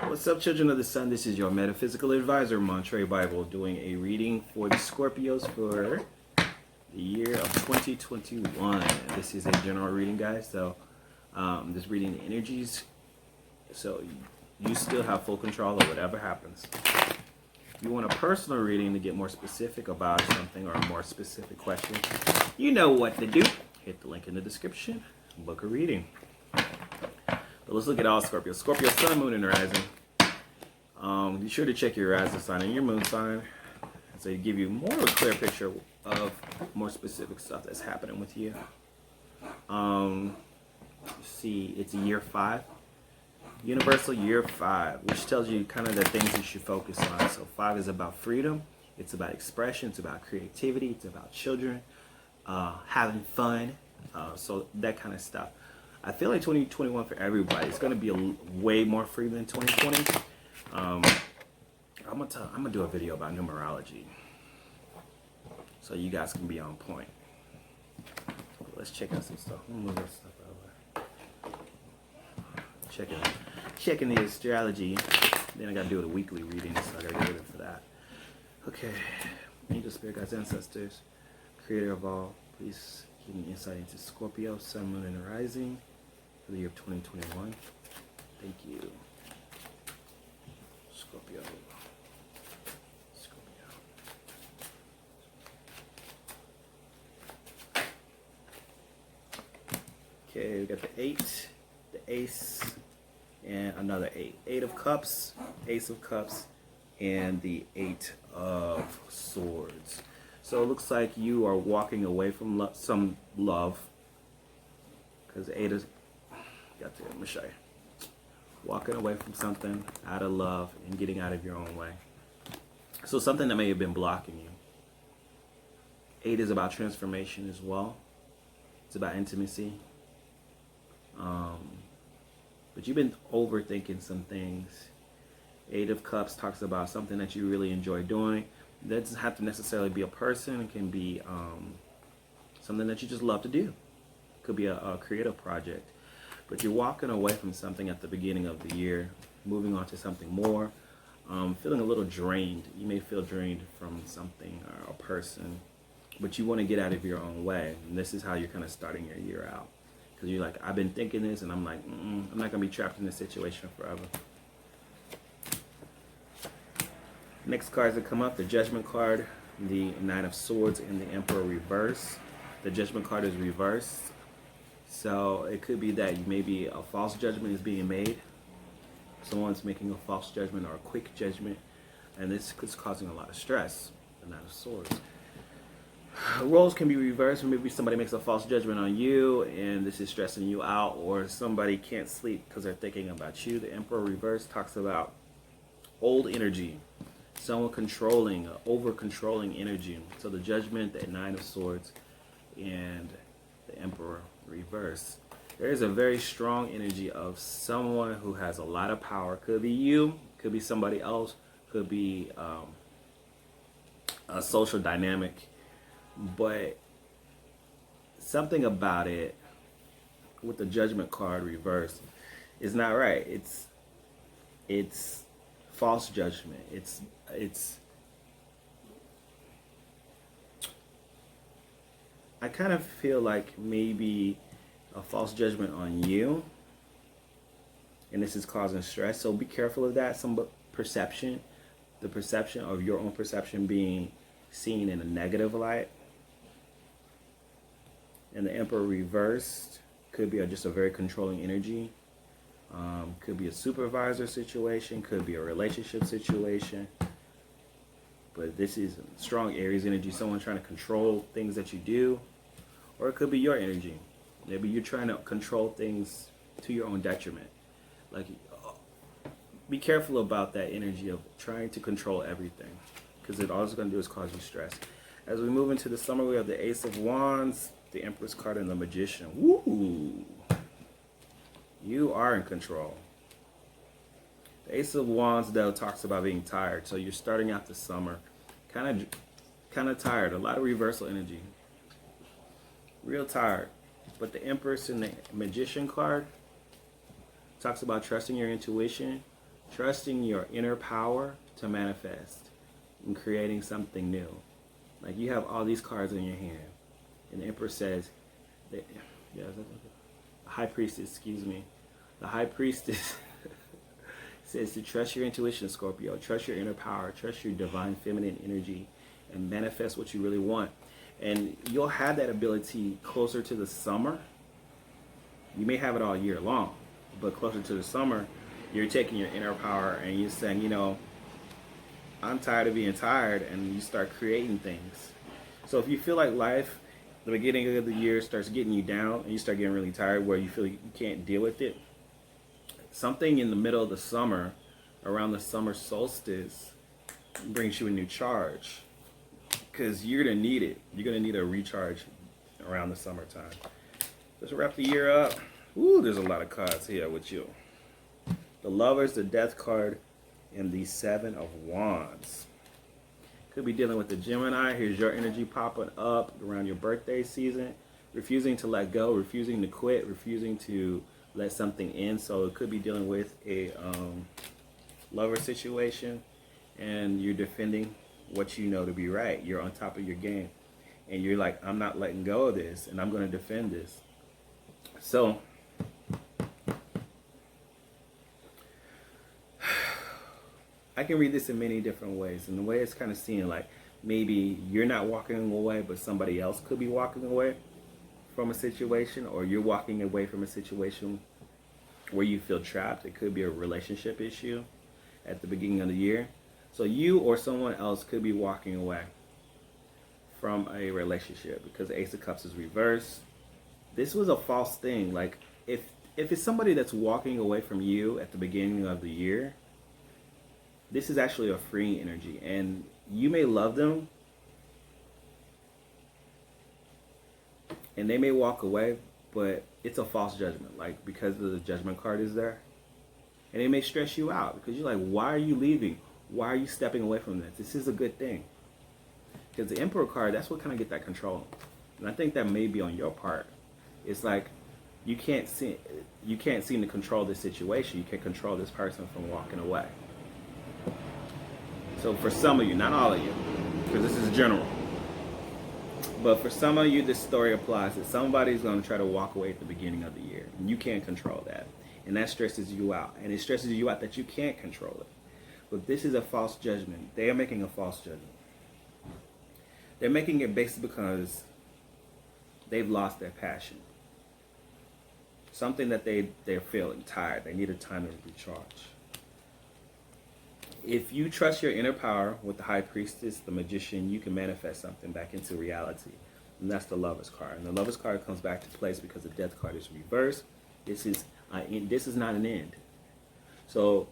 What's up, children of the sun? This is your metaphysical advisor, Montre Bible, doing a reading for the Scorpios for the year of 2021. This is a general reading, guys, so just reading the energies, so you still have full control of whatever happens. If you want a personal reading to get more specific about something or a more specific question, you know what to do. Hit the link in the description, book a reading. But let's look at all Scorpio. Scorpio, sun, moon, and rising. Be sure to check your rising sign and your moon sign, so you give you more of a clear picture of more specific stuff that's happening with you. See, it's year 5, universal year 5, which tells you kind of the things you should focus on. So 5 is about freedom, it's about expression, it's about creativity, it's about children, having fun, so that kind of stuff. I feel like 2021 for everybody, it's going to be way more free than 2020. I'm gonna do a video about numerology, so you guys can be on point. Let's check out some stuff. I'm gonna move this stuff over. Checking the astrology. Then I gotta do the weekly reading, so I gotta get ready for that. Okay, angel, spirit guides, ancestors, creator of all, please give me insight into Scorpio, sun, moon, and rising for the year of 2021. Thank you. Scorpio. Okay, we got the 8, the ace, and another 8. 8 of cups, ace of cups, and the 8 of swords. So it looks like you are walking away from some love, because 8 is, let me show you. Walking away from something out of love and getting out of your own way. So something that may have been blocking you. 8 is about transformation as well. It's about intimacy. But you've been overthinking some things. 8 of Cups talks about something that you really enjoy doing. That doesn't have to necessarily be a person. It can be something that you just love to do. It could be a creative project. But you're walking away from something at the beginning of the year, moving on to something more, feeling a little drained. You may feel drained from something or a person, but you want to get out of your own way. And this is how you're kind of starting your year out. Because you're like, I've been thinking this, and I'm like, I'm not going to be trapped in this situation forever. Next cards that come up, the Judgment card, the Knight of Swords, and the Emperor reverse. The Judgment card is reversed. So it could be that maybe a false judgment is being made. Someone's making a false judgment or a quick judgment, and this is causing a lot of stress. The Knight of Swords. Roles can be reversed. Maybe somebody makes a false judgment on you, and this is stressing you out, or somebody can't sleep because they're thinking about you. The Emperor reverse talks about old energy, someone controlling, over-controlling energy. So the Judgment, the Nine of Swords, and the Emperor reverse. There is a very strong energy of someone who has a lot of power. Could be you, could be somebody else, could be a social dynamic, but something about it with the Judgment card reversed is not right. It's false judgment. It's I kind of feel like maybe a false judgment on you, and this is causing stress. So be careful of that. Some perception, the perception of your own perception being seen in a negative light. And the Emperor reversed could be just a very controlling energy. Could be a supervisor situation, could be a relationship situation. But this is strong Aries energy, someone trying to control things that you do. Or it could be your energy. Maybe you're trying to control things to your own detriment. Like, be careful about that energy of trying to control everything, because all it's going to do is cause you stress. As we move into the summer, we have the Ace of Wands, the Empress card, and the Magician. Woo! You are in control. The Ace of Wands, though, talks about being tired. So you're starting out the summer kind of tired. A lot of reversal energy. Real tired. But the Empress and the Magician card talks about trusting your intuition, Trusting your inner power to manifest and creating something new. Like you have all these cards in your hand, and the Emperor says, that, yeah, the High Priestess, excuse me. The High Priestess says to trust your intuition, Scorpio. Trust your inner power. Trust your divine feminine energy and manifest what you really want. And you'll have that ability closer to the summer. You may have it all year long, but closer to the summer, you're taking your inner power and you're saying, you know, I'm tired of being tired, and you start creating things. So if you feel like life, the beginning of the year starts getting you down and you start getting really tired where you feel you can't deal with it, something in the middle of the summer, around the summer solstice, brings you a new charge. Because you're going to need it. You're going to need a recharge around the summertime. Let's wrap the year up. Ooh, there's a lot of cards here with you. The Lovers, the Death card, and the Seven of Wands. Could be dealing with the Gemini. Here's your energy popping up around your birthday season. Refusing to let go, refusing to quit, refusing to let something in. So it could be dealing with a lover situation, and you're defending what you know to be right. You're on top of your game, and you're like, I'm not letting go of this, and I'm going to defend this. So I can read this in many different ways, and the way it's kind of seeing like maybe you're not walking away, but somebody else could be walking away from a situation, or you're walking away from a situation where you feel trapped. It could be a relationship issue at the beginning of the year. So you or someone else could be walking away from a relationship because the Ace of Cups is reversed. This was a false thing. Like if it's somebody that's walking away from you at the beginning of the year, this is actually a freeing energy, and you may love them and they may walk away, but it's a false judgment, like because the Judgment card is there. And it may stress you out because you're like, why are you leaving? Why are you stepping away from this? This is a good thing. Because the Emperor card, that's what kind of get that control. And I think that may be on your part. It's like you can't seem to control this situation. You can't control this person from walking away. So for some of you, not all of you, because this is general, but for some of you, this story applies that somebody's going to try to walk away at the beginning of the year. And you can't control that. And that stresses you out. And it stresses you out that you can't control it. But this is a false judgment. They are making a false judgment. They're making it based because they've lost their passion. Something that they're feeling tired. They need a time to recharge. If you trust your inner power with the High Priestess, the Magician, you can manifest something back into reality. And that's the Lover's card. And the Lover's card comes back to place because the Death card is reversed. This is not an end. So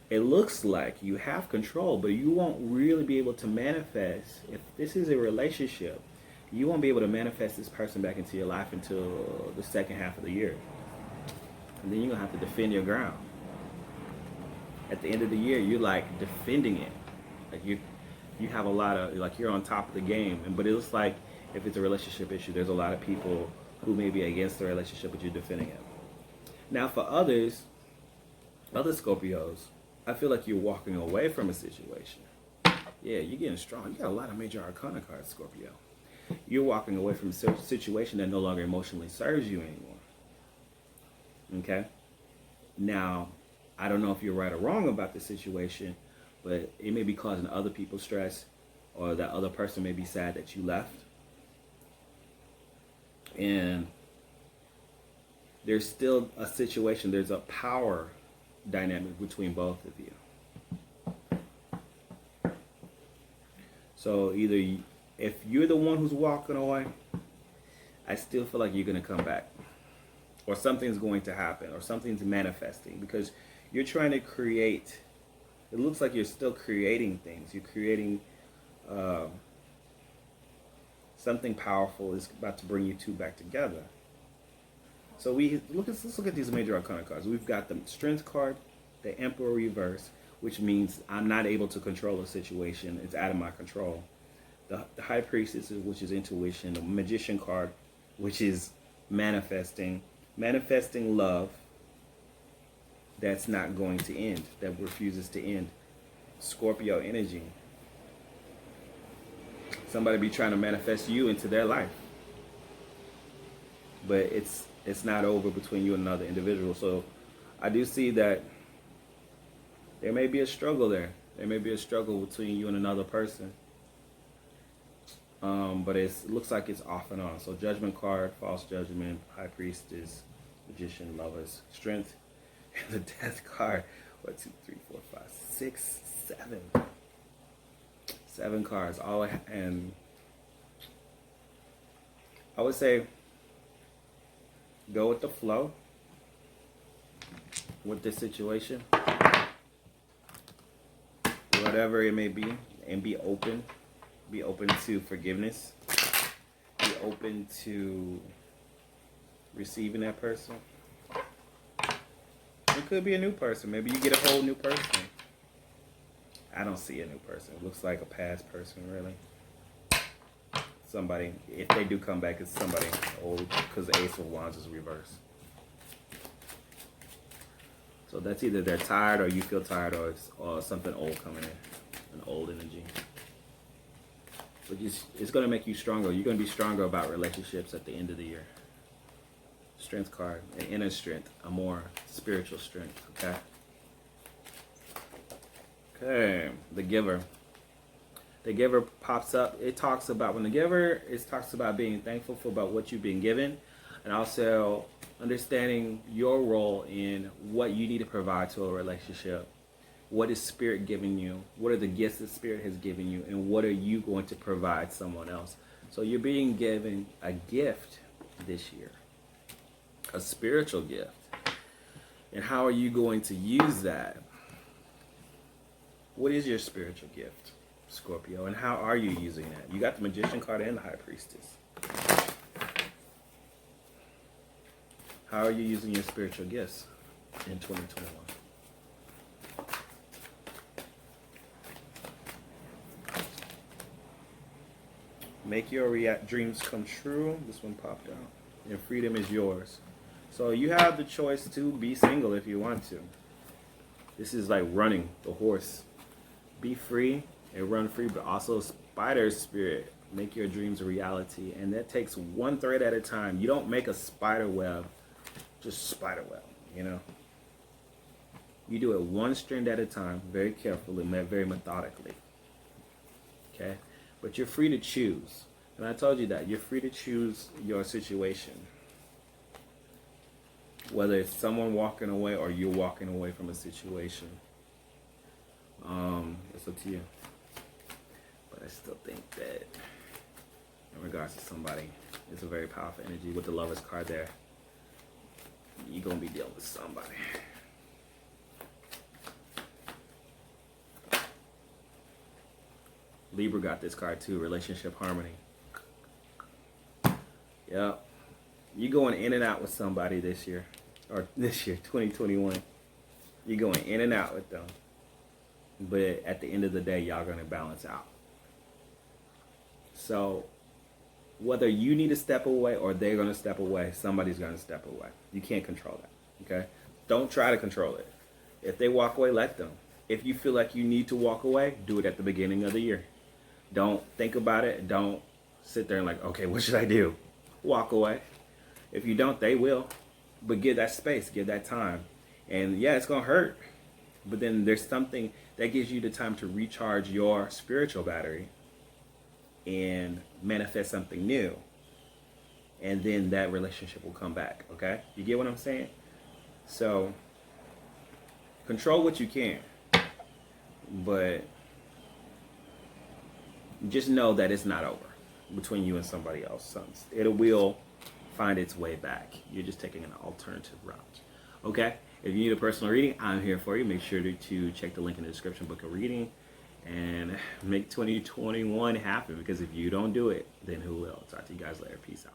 it looks like you have control, but you won't really be able to manifest. If this is a relationship, you won't be able to manifest this person back into your life until the second half of the year. And then you're going to have to defend your ground. At the end of the year, you're like defending it. Like you have a lot of, like you're on top of the game. But it looks like if it's a relationship issue, there's a lot of people who may be against the relationship, but you're defending it. Now for others, other Scorpios, I feel like you're walking away from a situation. Yeah, you're getting strong. You got a lot of major arcana cards, Scorpio. You're walking away from a situation that no longer emotionally serves you anymore. Okay? Now, I don't know if you're right or wrong about the situation, but it may be causing other people stress, or that other person may be sad that you left. And there's still a situation, there's a power dynamic between both of you. So either if you're the one who's walking away, I still feel like you're going to come back. Or something's going to happen, or something's manifesting, because you're trying to create, it looks like you're still creating things. You're creating something powerful is about to bring you two back together. So let's look at these major arcana cards. We've got the Strength card, the Emperor reverse, which means I'm not able to control a situation. It's out of my control. The High Priestess, which is intuition. The Magician card, which is manifesting love that's not going to end, that refuses to end. Scorpio energy. Somebody be trying to manifest you into their life, but it's not over between you and another individual. So I do see that there may be a struggle there. There may be a struggle between you and another person. But it looks like it's off and on. So Judgment card, False Judgment, High Priestess, Magician, Lovers, Strength, and the Death card. 1, 2, 3, 4, 5, 6, 7. 7 cards. And I would say go with the flow with this situation, whatever it may be, and be open. Be open to forgiveness. Be open to receiving that person. It could be a new person. Maybe you get a whole new person. I don't see a new person. It looks like a past person, really. Somebody, if they do come back, it's somebody old, because the Ace of Wands is reversed. So that's either they're tired, or you feel tired, or it's something old coming in, an old energy. But it's going to make you stronger. You're going to be stronger about relationships at the end of the year. Strength card, an inner strength, a more spiritual strength, okay? Okay, the Giver. The Giver pops up. It talks about, when the Giver, it talks about being thankful for about what you've been given, and also understanding your role in what you need to provide to a relationship. What is Spirit giving you? What are the gifts that Spirit has given you? And what are you going to provide someone else? So you're being given a gift this year. A spiritual gift. And how are you going to use that? What is your spiritual gift, Scorpio? And how are you using that? You got the Magician card and the High Priestess. How are you using your spiritual gifts in 2021? Make your dreams come true. This one popped out. And freedom is yours. So you have the choice to be single if you want to. This is like running the horse. Be free and run free, but also spider spirit. Make your dreams a reality. And that takes one thread at a time. You don't make a spider web, just spider web, you know. You do it one strand at a time, very carefully, very methodically. Okay? But you're free to choose. And I told you that. You're free to choose your situation. Whether it's someone walking away or you're walking away from a situation. It's up to you. But I still think that in regards to somebody, it's a very powerful energy with the Lover's card there. You're going to be dealing with somebody. Libra got this card too, relationship harmony. Yep. You're going in and out with somebody this year. Or this year, 2021. You're going in and out with them. But at the end of the day, y'all going to balance out. So, whether you need to step away or they're going to step away, somebody's going to step away. You can't control that. Okay? Don't try to control it. If they walk away, let them. If you feel like you need to walk away, do it at the beginning of the year. Don't think about it. Don't sit there and like, okay, what should I do? Walk away. If you don't, they will. But give that space, give that time. And yeah, it's going to hurt. But then there's something that gives you the time to recharge your spiritual battery and manifest something new. And then that relationship will come back, okay? You get what I'm saying? So, control what you can. But just know that it's not over between you and somebody else. It will find its way back. You're just taking an alternative route. Okay? If you need a personal reading, I'm here for you. Make sure to check the link in the description, book a reading, and make 2021 happen, because if you don't do it, then who will? Talk to you guys later. Peace out.